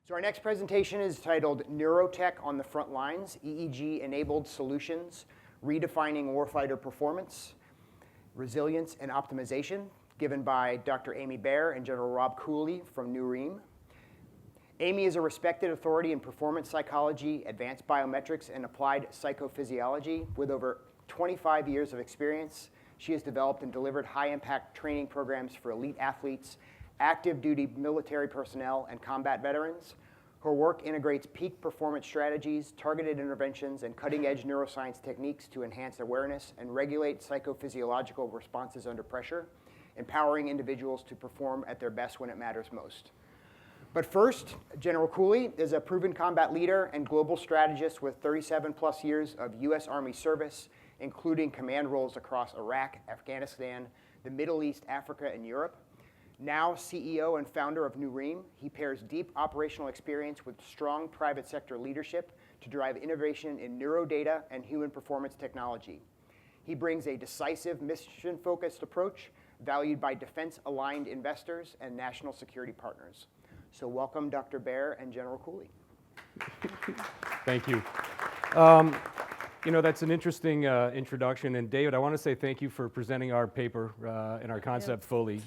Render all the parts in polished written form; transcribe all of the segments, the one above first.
So our next presentation is titled NeuroTech on the Frontlines, EEG-enabled solutions, redefining warfighter performance, resilience and optimization, given by Dr. Amy Baer and General Rob Cooley from NeuroTech. Amy is a respected authority in performance psychology, advanced biometrics, and applied psychophysiology. With over 25 years of experience, she has developed and delivered high-impact training programs for elite athletes, active duty military personnel, and combat veterans. Her work integrates peak performance strategies, targeted interventions, and cutting-edge neuroscience techniques to enhance awareness and regulate psychophysiological responses under pressure, empowering individuals to perform at their best when it matters most. But first, General Cooley is a proven combat leader and global strategist with 37 plus years of U.S. Army service, including command roles across Iraq, Afghanistan, the Middle East, Africa, and Europe. Now CEO and founder of NeuroTech, he pairs deep operational experience with strong private sector leadership to drive innovation in neurodata and human performance technology. He brings a decisive, mission-focused approach valued by defense-aligned investors and national security partners. So welcome, Dr. Baer and General Cooley. Thank you. You know, that's an interesting introduction. And David, I want to say thank you for presenting our paper and our concept fully.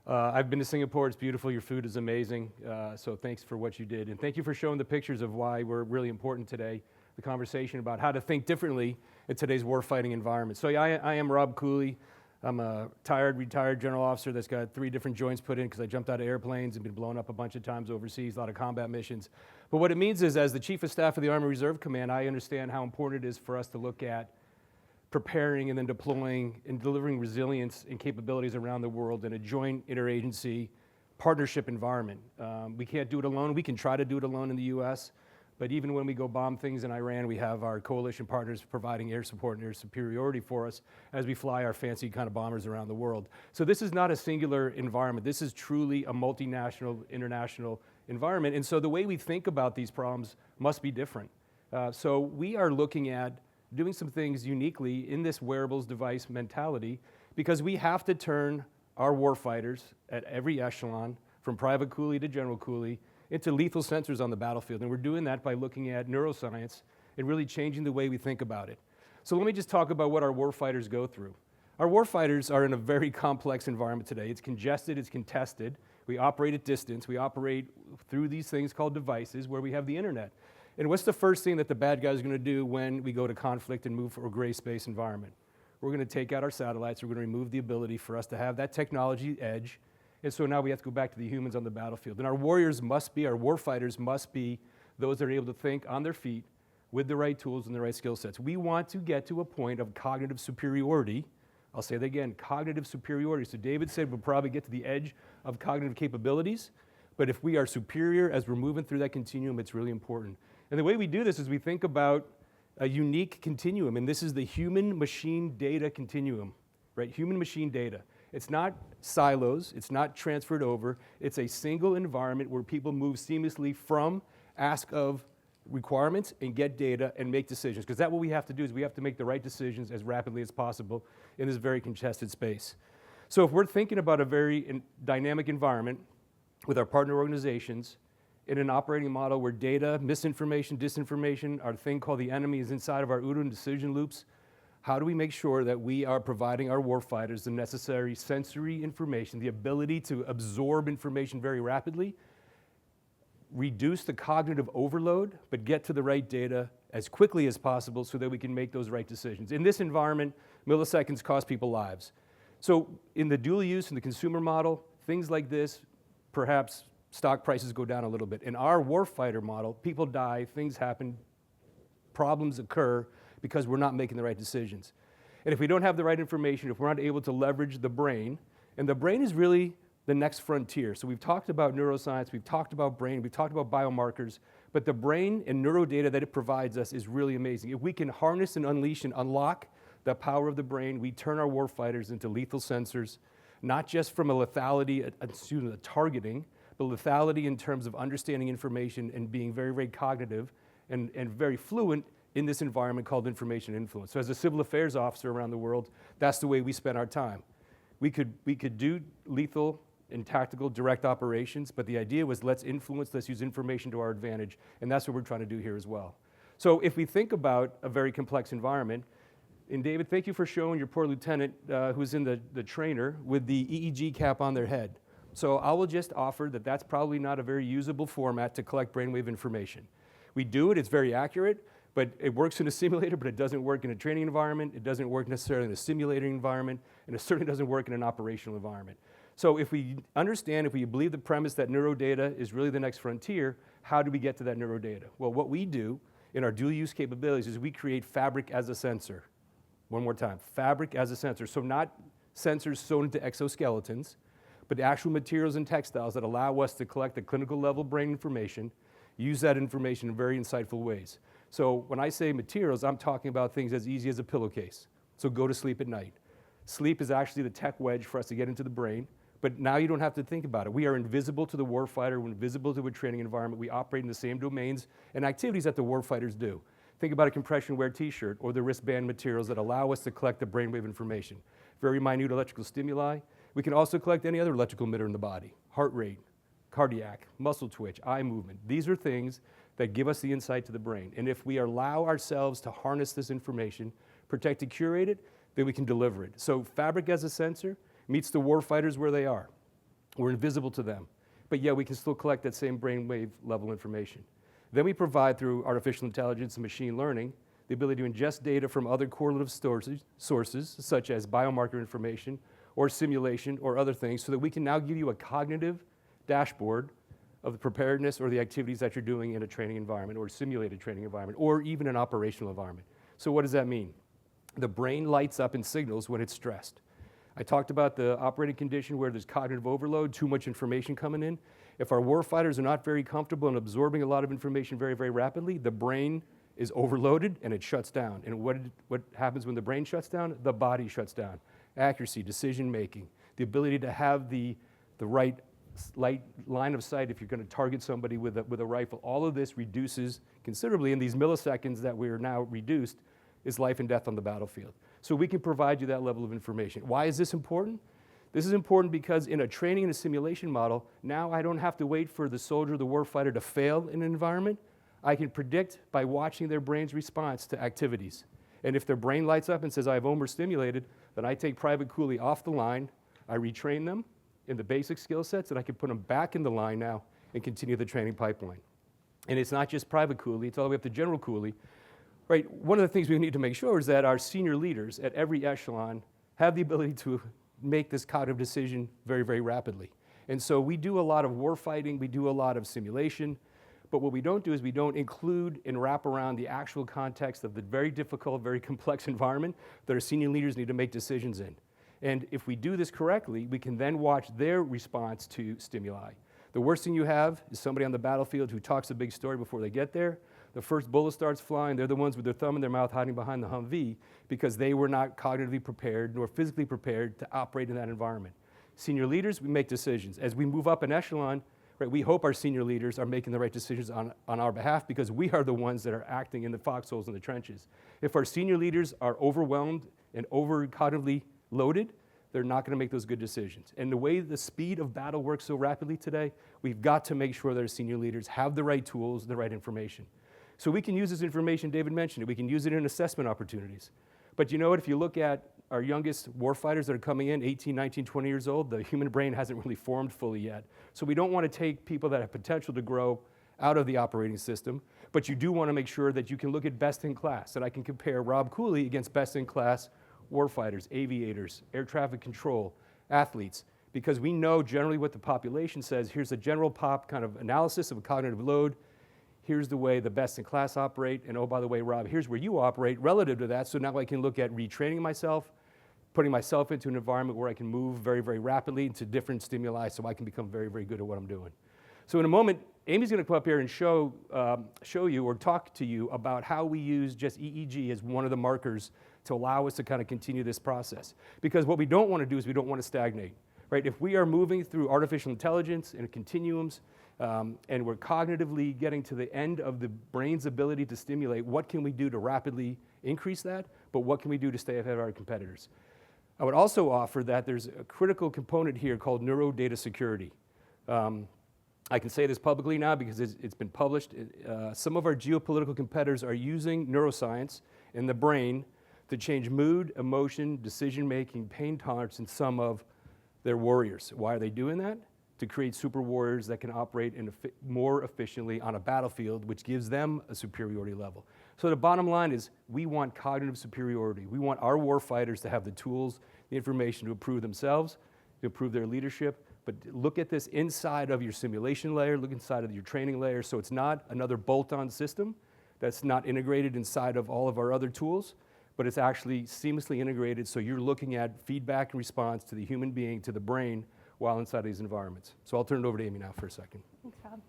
I've been to Singapore. It's beautiful. Your food is amazing. So thanks for what you did. And thank you for showing the pictures of why we're really important today, the conversation about how to think differently in today's warfighting environment. So I am Rob Cooley. I'm a retired general officer that's got 3 different joints put in because I jumped out of airplanes and been blown up a bunch of times overseas, a lot of combat missions. But what it means is, as the Chief of Staff of the Army Reserve Command, I understand how important it is for us to look at preparing and then deploying and delivering resilience and capabilities around the world in a joint interagency partnership environment. We can't do it alone. We can try to do it alone in the US, but even when we go bomb things in Iran, we have our coalition partners providing air support and air superiority for us as we fly our fancy kind of bombers around the world. So this is not a singular environment. This is truly a multinational, international environment. And so the way we think about these problems must be different. So we are looking at doing some things uniquely in this wearables device mentality, because we have to turn our warfighters at every echelon, from Private Cooley to General Cooley, into lethal sensors on the battlefield. And we're doing that by looking at neuroscience and really changing the way we think about it. So let me just talk about what our warfighters go through. Our warfighters are in a very complex environment today. It's congested, it's contested. We operate at distance. We operate through these things called devices where we have the internet. And what's the first thing that the bad guys are going to do when we go to conflict and move for a gray space environment? We're going to take out our satellites. We're going to remove the ability for us to have that technology edge. And so now we have to go back to the humans on the battlefield. And our warfighters must be those that are able to think on their feet with the right tools and the right skill sets. We want to get to a point of cognitive superiority. I'll say that again, cognitive superiority. So David said we'll probably get to the edge of cognitive capabilities, but if we are superior as we're moving through that continuum, it's really important. And the way we do this is we think about a unique continuum, and this is the human-machine data continuum, right? Human-machine data. It's not silos, it's not transferred over, it's a single environment where people move seamlessly from ask of requirements and get data and make decisions, because that's what we have to do, is we have to make the right decisions as rapidly as possible in this very contested space. So if we're thinking about a very dynamic environment with our partner organizations in an operating model where data, misinformation, disinformation, our thing called the enemy is inside of our OODA and decision loops, how do we make sure that we are providing our warfighters the necessary sensory information, the ability to absorb information very rapidly, reduce the cognitive overload, but get to the right data as quickly as possible so that we can make those right decisions. In this environment, milliseconds cost people lives. So in the dual use and the consumer model, things like this, perhaps stock prices go down a little bit. In our warfighter model, people die, things happen, problems occur because we're not making the right decisions. And if we don't have the right information, if we're not able to leverage the brain, and the brain is really the next frontier. So we've talked about neuroscience, we've talked about brain, we've talked about biomarkers, but the brain and neurodata that it provides us is really amazing. If we can harness and unleash and unlock the power of the brain, we turn our warfighters into lethal sensors, not just from a lethality, a targeting, but lethality in terms of understanding information and being very, very cognitive and very fluent in this environment called information influence. So as a civil affairs officer around the world, that's the way we spend our time. We could do lethal in tactical direct operations, but the idea was let's use information to our advantage, and that's what we're trying to do here as well. So if we think about a very complex environment, and David, thank you for showing your poor lieutenant who's in the trainer with the EEG cap on their head. So I will just offer that that's probably not a very usable format to collect brainwave information. We do it, it's very accurate, but it works in a simulator, but it doesn't work in a training environment, it doesn't work necessarily in a simulating environment, and it certainly doesn't work in an operational environment. So if we understand, if we believe the premise that neurodata is really the next frontier, how do we get to that neurodata? Well, what we do in our dual use capabilities is we create fabric as a sensor. One more time, fabric as a sensor. So not sensors sewn into exoskeletons, but actual materials and textiles that allow us to collect the clinical level brain information, use that information in very insightful ways. So when I say materials, I'm talking about things as easy as a pillowcase. So go to sleep at night. Sleep is actually the tech wedge for us to get into the brain, but now you don't have to think about it. We are invisible to the warfighter, we're invisible to a training environment, we operate in the same domains and activities that the warfighters do. Think about a compression wear t-shirt or the wristband materials that allow us to collect the brainwave information. Very minute electrical stimuli. We can also collect any other electrical emitter in the body, heart rate, cardiac, muscle twitch, eye movement. These are things that give us the insight to the brain. And if we allow ourselves to harness this information, protect and curate it, then we can deliver it. So fabric as a sensor meets the warfighters where they are. We're invisible to them, but yet we can still collect that same brainwave level information. Then we provide, through artificial intelligence and machine learning, the ability to ingest data from other correlative sources, such as biomarker information or simulation or other things, so that we can now give you a cognitive dashboard of the preparedness or the activities that you're doing in a training environment or a simulated training environment or even an operational environment. So what does that mean? The brain lights up and signals when it's stressed. I talked about the operating condition where there's cognitive overload, too much information coming in. If our warfighters are not very comfortable in absorbing a lot of information very, very rapidly, the brain is overloaded and it shuts down. And what happens when the brain shuts down? The body shuts down. Accuracy, decision making, the ability to have the right line of sight if you're going to target somebody with a rifle. All of this reduces considerably in these milliseconds that we're now reduced is life and death on the battlefield. So we can provide you that level of information. Why is this important? This is important because in a training and a simulation model, now I don't have to wait for the soldier, the warfighter to fail in an environment. I can predict by watching their brain's response to activities. And if their brain lights up and says, I've overstimulated, then I take Private Cooley off the line, I retrain them in the basic skill sets, and I can put them back in the line now and continue the training pipeline. And it's not just Private Cooley, it's all the way up to General Cooley. Right, one of the things we need to make sure is that our senior leaders at every echelon have the ability to make this cognitive decision very, very rapidly. And so we do a lot of war fighting, we do a lot of simulation, but what we don't do is we don't include and wrap around the actual context of the very difficult, very complex environment that our senior leaders need to make decisions in. And if we do this correctly, we can then watch their response to stimuli. The worst thing you have is somebody on the battlefield who talks a big story before they get there. The first bullet starts flying, they're the ones with their thumb in their mouth hiding behind the Humvee because they were not cognitively prepared nor physically prepared to operate in that environment. Senior leaders, we make decisions. As we move up an echelon, right, we hope our senior leaders are making the right decisions on our behalf because we are the ones that are acting in the foxholes in the trenches. If our senior leaders are overwhelmed and over-cognitively loaded, they're not going to make those good decisions. And the way the speed of battle works so rapidly today, we've got to make sure that our senior leaders have the right tools, the right information. So we can use this information, David mentioned it, we can use it in assessment opportunities. But you know what, if you look at our youngest warfighters that are coming in, 18, 19, 20 years old, the human brain hasn't really formed fully yet. So we don't want to take people that have potential to grow out of the operating system, but you do want to make sure that you can look at best in class, and I can compare Rob Cooley against best in class warfighters, aviators, air traffic control, athletes, because we know generally what the population says. Here's a general pop kind of analysis of a cognitive load. Here's the way the best in class operate, and oh, by the way, Rob, here's where you operate relative to that, so now I can look at retraining myself, putting myself into an environment where I can move very, very rapidly into different stimuli so I can become very, very good at what I'm doing. So in a moment, Amy's gonna come up here and show you or talk to you about how we use just EEG as one of the markers to allow us to kind of continue this process. Because what we don't wanna do is we don't wanna stagnate, right? If we are moving through artificial intelligence and continuums, and we're cognitively getting to the end of the brain's ability to stimulate, what can we do to rapidly increase that, but what can we do to stay ahead of our competitors? I would also offer that there's a critical component here called neurodata security. I can say this publicly now because it's been published. Some of our geopolitical competitors are using neuroscience in the brain to change mood, emotion, decision-making, pain tolerance in some of their warriors. Why are they doing that? To create super warriors that can operate more efficiently on a battlefield, which gives them a superiority level. So the bottom line is we want cognitive superiority. We want our war fighters to have the tools, the information to improve themselves, to improve their leadership. But look at this inside of your simulation layer, look inside of your training layer, so it's not another bolt-on system that's not integrated inside of all of our other tools, but it's actually seamlessly integrated, so you're looking at feedback and response to the human being, to the brain, while inside these environments. So I'll turn it over to Amy now for a second. Thanks, Rob.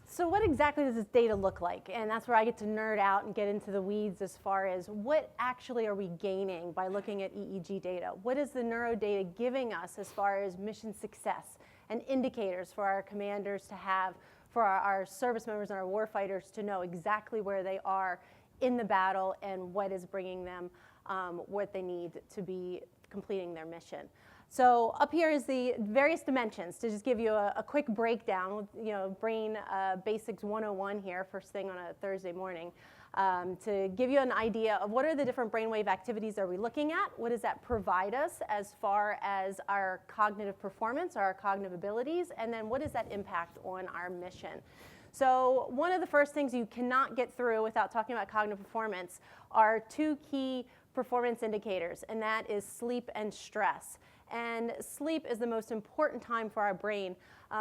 So what exactly does this data look like? And that's where I get to nerd out and get into the weeds as far as what actually are we gaining by looking at EEG data? What is the neuro data giving us as far as mission success and indicators for our commanders to have, for our service members and our warfighters to know exactly where they are in the battle and what is bringing them what they need to be completing their mission. So up here is the various dimensions to just give you a quick breakdown, brain basics 101 here, first thing on a Thursday morning, to give you an idea of what are the different brainwave activities are we looking at, what does that provide us as far as our cognitive performance, our cognitive abilities, and then what does that impact on our mission. So one of the first things you cannot get through without talking about cognitive performance are two key performance indicators, and that is sleep and stress. And sleep is the most important time for our brain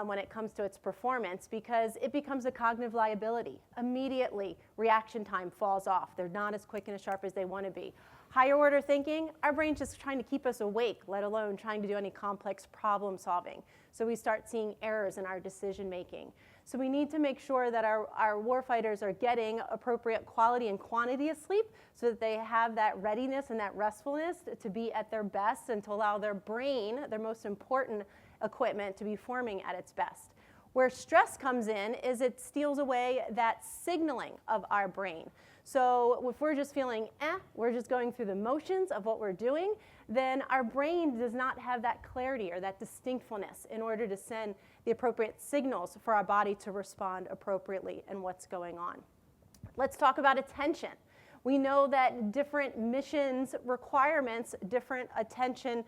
when it comes to its performance because it becomes a cognitive liability. Immediately, reaction time falls off. They're not as quick and as sharp as they want to be. Higher order thinking, our brain's just trying to keep us awake, let alone trying to do any complex problem solving. So we start seeing errors in our decision making. So we need to make sure that our warfighters are getting appropriate quality and quantity of sleep so that they have that readiness and that restfulness to be at their best and to allow their brain, their most important equipment, to be forming at its best. Where stress comes in is it steals away that signaling of our brain. So if we're just feeling we're just going through the motions of what we're doing, then our brain does not have that clarity or that distinctfulness in order to send the appropriate signals for our body to respond appropriately and what's going on. Let's talk about attention. We know that different missions requirements, different attention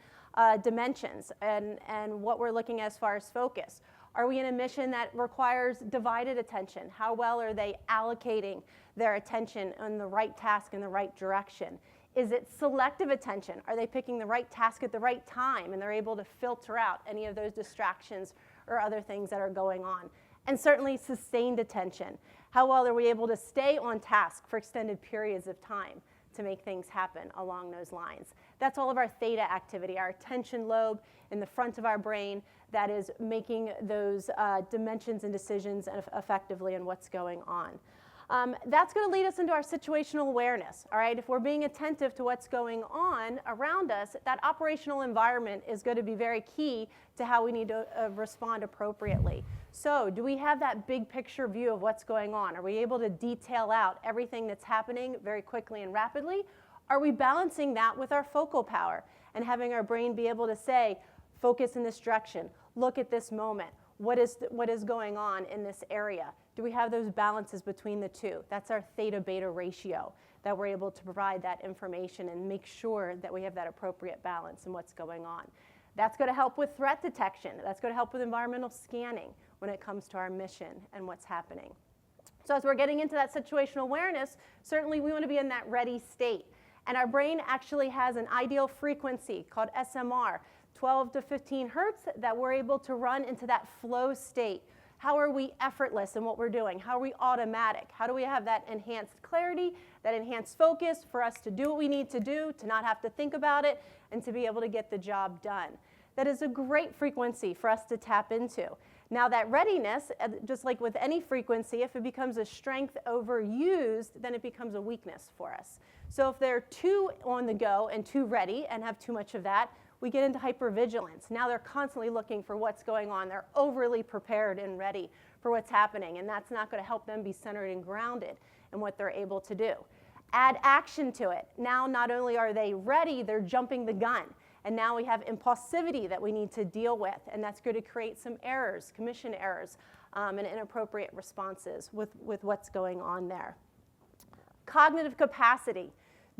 dimensions and what we're looking at as far as focus. Are we in a mission that requires divided attention? How well are they allocating their attention on the right task in the right direction? Is it selective attention? Are they picking the right task at the right time and they're able to filter out any of those distractions or other things that are going on? And certainly sustained attention. How well are we able to stay on task for extended periods of time to make things happen along those lines? That's all of our theta activity, our attention lobe in the front of our brain that is making those dimensions and decisions effectively and what's going on. That's going to lead us into our situational awareness, all right? If we're being attentive to what's going on around us, that operational environment is going to be very key to how we need to respond appropriately. So do we have that big picture view of what's going on? Are we able to detail out everything that's happening very quickly and rapidly? Are we balancing that with our focal power and having our brain be able to say, focus in this direction, look at this moment, what is going on in this area? Do we have those balances between the two? That's our theta-beta ratio, that we're able to provide that information and make sure that we have that appropriate balance in what's going on. That's going to help with threat detection. That's going to help with environmental scanning when it comes to our mission and what's happening. So as we're getting into that situational awareness, certainly we want to be in that ready state. And our brain actually has an ideal frequency called SMR, 12 to 15 hertz, that we're able to run into that flow state. How are we effortless in what we're doing? How are we automatic? How do we have that enhanced clarity, that enhanced focus for us to do what we need to do, to not have to think about it, and to be able to get the job done? That is a great frequency for us to tap into. Now that readiness, just like with any frequency, if it becomes a strength overused, then it becomes a weakness for us. So if they're too on the go and too ready and have too much of that, we get into hypervigilance. Now they're constantly looking for what's going on. They're overly prepared and ready for what's happening, and that's not going to help them be centered and grounded in what they're able to do. Add action to it. Now not only are they ready, they're jumping the gun. And now we have impulsivity that we need to deal with, and that's going to create some errors, commission errors, and inappropriate responses with what's going on there. Cognitive capacity.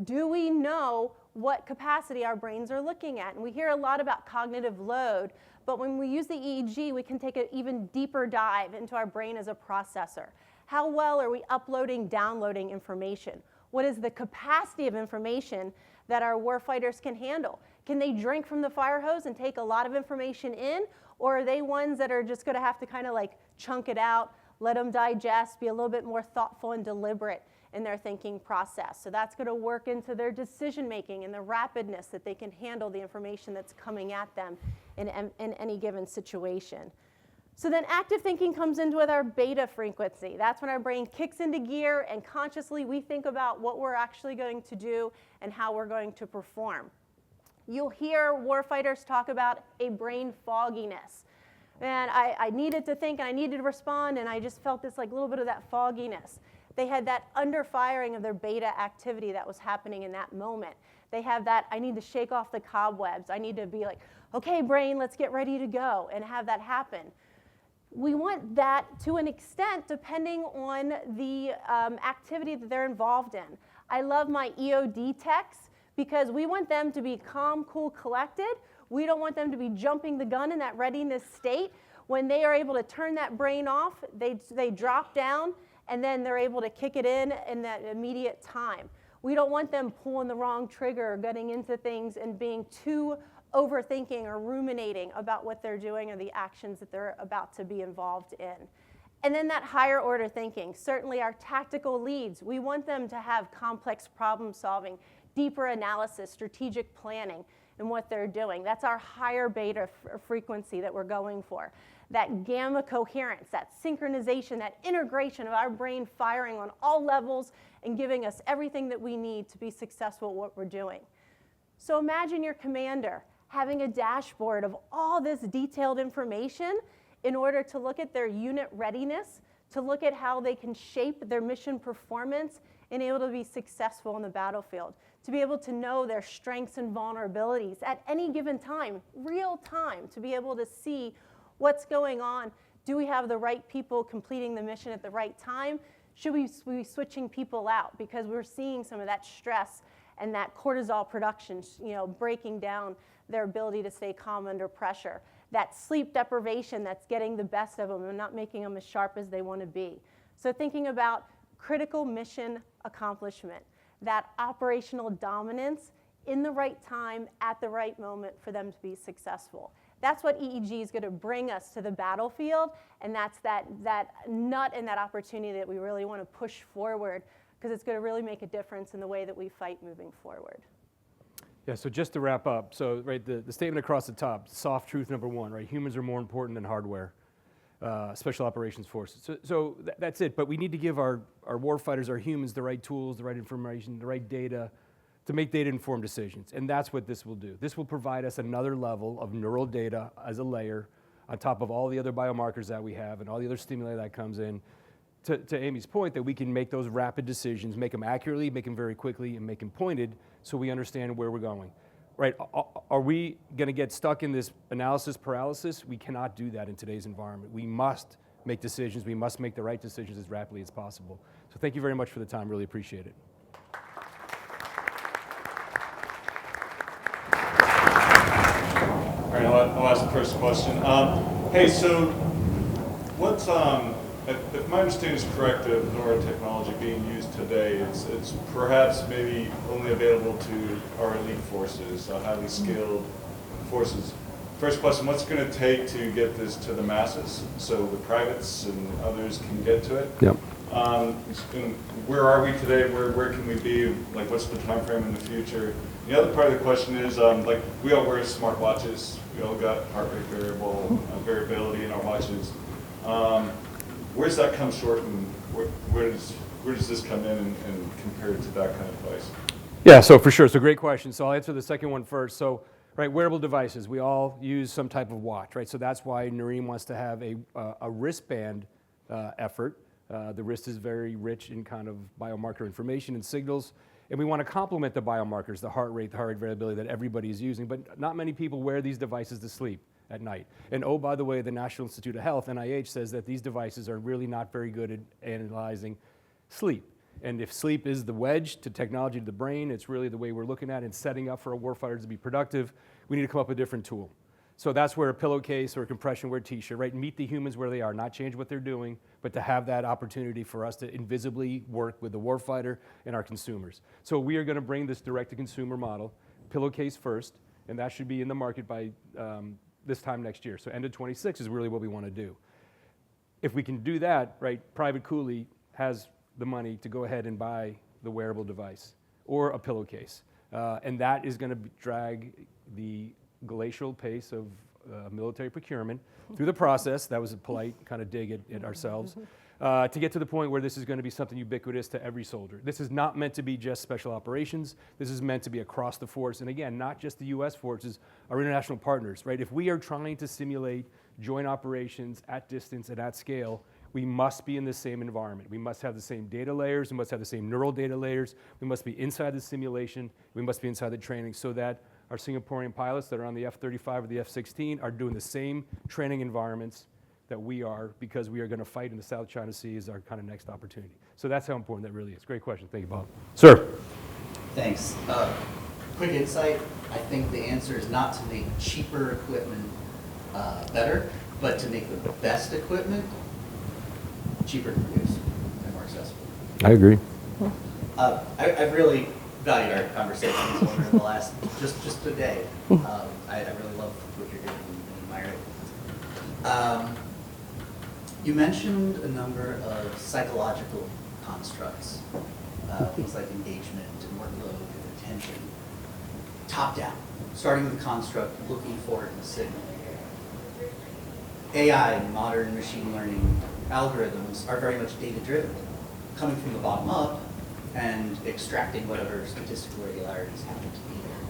Do we know what capacity our brains are looking at? And we hear a lot about cognitive load, but when we use the EEG, we can take an even deeper dive into our brain as a processor. How well are we uploading, downloading information? What is the capacity of information that our warfighters can handle? Can they drink from the fire hose and take a lot of information in? Or are they ones that are just going to have to kind of like chunk it out, let them digest, be a little bit more thoughtful and deliberate in their thinking process? So that's going to work into their decision making and the rapidness that they can handle the information that's coming at them in any given situation. So then active thinking comes into with our beta frequency. That's when our brain kicks into gear and consciously we think about what we're actually going to do and how we're going to perform. You'll hear warfighters talk about a brain fogginess. And I needed to think and I needed to respond, and I just felt this like little bit of that fogginess. They had that underfiring of their beta activity that was happening in that moment. They have that, I need to shake off the cobwebs. I need to be like, okay, brain, let's get ready to go, and have that happen. We want that to an extent depending on the activity that they're involved in. I love my EOD techs because we want them to be calm, cool, collected. We don't want them to be jumping the gun in that readiness state. When they are able to turn that brain off, they drop down, and then they're able to kick it in that immediate time. We don't want them pulling the wrong trigger or getting into things and being too overthinking or ruminating about what they're doing or the actions that they're about to be involved in. And then that higher order thinking. Certainly our tactical leads, we want them to have complex problem solving, deeper analysis, strategic planning in what they're doing. That's our higher beta frequency that we're going for. That gamma coherence, that synchronization, that integration of our brain firing on all levels and giving us everything that we need to be successful at what we're doing. So imagine your commander having a dashboard of all this detailed information in order to look at their unit readiness, to look at how they can shape their mission performance and able to be successful on the battlefield, to be able to know their strengths and vulnerabilities at any given time, real time, to be able to see what's going on. Do we have the right people completing the mission at the right time? Should we be switching people out? Because we're seeing some of that stress and that cortisol production, breaking down their ability to stay calm under pressure. That sleep deprivation that's getting the best of them and not making them as sharp as they want to be. So thinking about critical mission accomplishment, that operational dominance in the right time at the right moment for them to be successful. That's what EEG is going to bring us to the battlefield, and that's that nut and that opportunity that we really want to push forward, because it's going to really make a difference in the way that we fight moving forward. Yeah, so just to wrap up, so right, the statement across the top, soft truth number one, right? Humans are more important than hardware, special operations forces. So that's it, but we need to give our warfighters, our humans, the right tools, the right information, the right data to make data-informed decisions, and that's what this will do. This will provide us another level of neural data as a layer on top of all the other biomarkers that we have and all the other stimuli that comes in, to Amy's point, that we can make those rapid decisions, make them accurately, make them very quickly, and make them pointed so we understand where we're going. Right, are we gonna get stuck in this analysis paralysis? We cannot do that in today's environment. We must make decisions, we must make the right decisions as rapidly as possible. So thank you very much for the time, really appreciate it. All right, I'll ask the first question. Hey, so what's, if my understanding is correct of neurotechnology being used today, it's perhaps maybe only available to our elite forces, highly skilled forces. First question, what's it going to take to get this to the masses so the privates and others can get to it? Yep. Where are we today? Where can we be? Like, what's the time frame in the future? The other part of the question is, like, we all wear smart watches. We all got heart rate variability in our watches. Where's that come short, and where does this come in and compared to that kind of device? Yeah, so for sure, so great question. So I'll answer the second one first. So, right, wearable devices, we all use some type of watch, right? So that's why Noreen wants to have a wristband effort The wrist is very rich in kind of biomarker information and signals, and we want to complement the biomarkers, the heart rate variability that everybody is using, but not many people wear these devices to sleep at night. And oh, by the way, the National Institute of Health, NIH, says that these devices are really not very good at analyzing sleep. And if sleep is the wedge to technology to the brain, it's really the way we're looking at it and setting up for a warfighter to be productive, we need to come up with a different tool. So that's where a pillowcase or a compression wear t-shirt, right? Meet the humans where they are, not change what they're doing, but to have that opportunity for us to invisibly work with the warfighter and our consumers. So we are going to bring this direct-to-consumer model, pillowcase first, and that should be in the market by this time next year. So end of 26 is really what we want to do. If we can do that, right, Private Cooley has the money to go ahead and buy the wearable device or a pillowcase. And that is going to drag the glacial pace of military procurement through the process. That was a polite kind of dig at ourselves. To get to the point where this is going to be something ubiquitous to every soldier. This is not meant to be just special operations. This is meant to be across the force. And again, not just the US forces, our international partners, right? If we are trying to simulate joint operations at distance and at scale, we must be in the same environment. We must have the same data layers. We must have the same neural data layers. We must be inside the simulation. We must be inside the training so that our Singaporean pilots that are on the F-35 or the F-16 are doing the same training environments that we are, because we are going to fight in the South China Sea is our kind of next opportunity. So that's how important that really is. Great question. Thank you, Bob. Sir. Thanks. Quick insight. I think the answer is not to make cheaper equipment better, but to make the best equipment cheaper to produce and more accessible. I agree. I've really valued our conversations over the last, just today. I really love what you're doing and admire it. You mentioned a number of psychological constructs, things like engagement and workload and attention. Top down, starting with the construct, looking for a signal. AI, modern machine learning algorithms are very much data-driven, coming from the bottom up and extracting whatever statistical regularities happen to be there.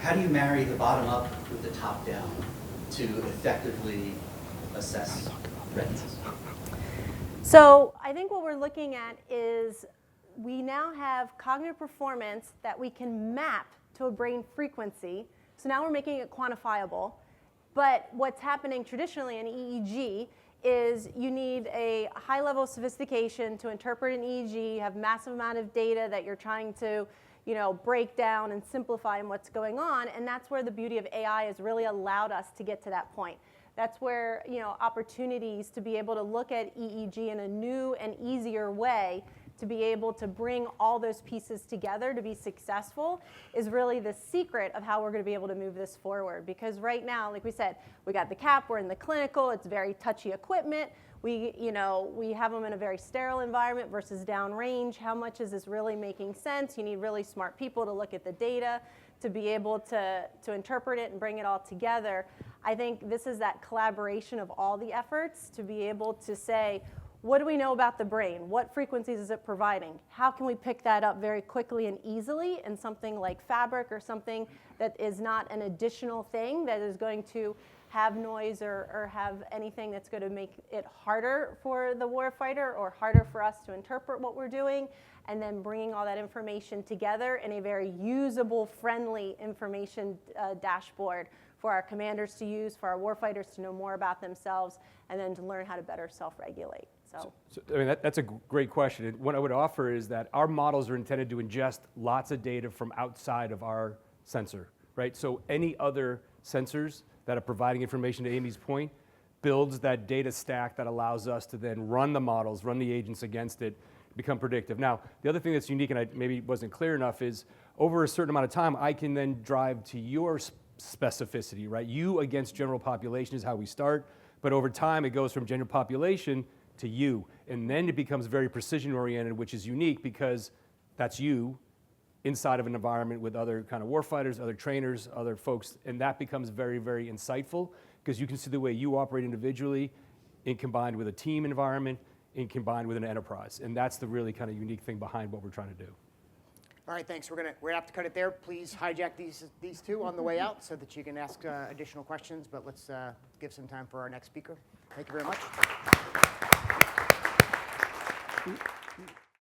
How do you marry the bottom up with the top down to effectively assess threats? So I think what we're looking at is we now have cognitive performance that we can map to a brain frequency. So now we're making it quantifiable. But what's happening traditionally in EEG is you need a high level of sophistication to interpret an EEG. You have massive amount of data that you're trying to break down and simplify in what's going on. And that's where the beauty of AI has really allowed us to get to that point. That's where opportunities to be able to look at EEG in a new and easier way, to be able to bring all those pieces together to be successful, is really the secret of how we're going to be able to move this forward. Because right now, like we said, we got the cap, we're in the clinical, it's very touchy equipment. We have them in a very sterile environment versus downrange. How much is this really making sense? You need really smart people to look at the data, to be able to interpret it and bring it all together. I think this is that collaboration of all the efforts to be able to say, what do we know about the brain? What frequencies is it providing? How can we pick that up very quickly and easily in something like Fabric or something that is not an additional thing that is going to have noise or have anything that's going to make it harder for the warfighter or harder for us to interpret what we're doing, and then bringing all that information together in a very usable, friendly information dashboard for our commanders to use, for our warfighters to know more about themselves, and then to learn how to better self-regulate. So I mean, that's a great question. And what I would offer is that our models are intended to ingest lots of data from outside of our sensor, right? So any other sensors that are providing information, to Amy's point, builds that data stack that allows us to then run the models, run the agents against it, become predictive. Now, the other thing that's unique, and I maybe wasn't clear enough, is over a certain amount of time, I can then drive to your specificity, right? You against general population is how we start, but over time it goes from general population to you, and then it becomes very precision oriented, which is unique because that's you inside of an environment with other kind of warfighters, other trainers, other folks, and that becomes very, very insightful because you can see the way you operate individually in combined with a team environment, in combined with an enterprise, and that's the really kind of unique thing behind what we're trying to do. All right, thanks. We're gonna have to cut it there. Please hijack these two on the way out so that you can ask additional questions. But let's give some time for our next speaker. Thank you very much. you.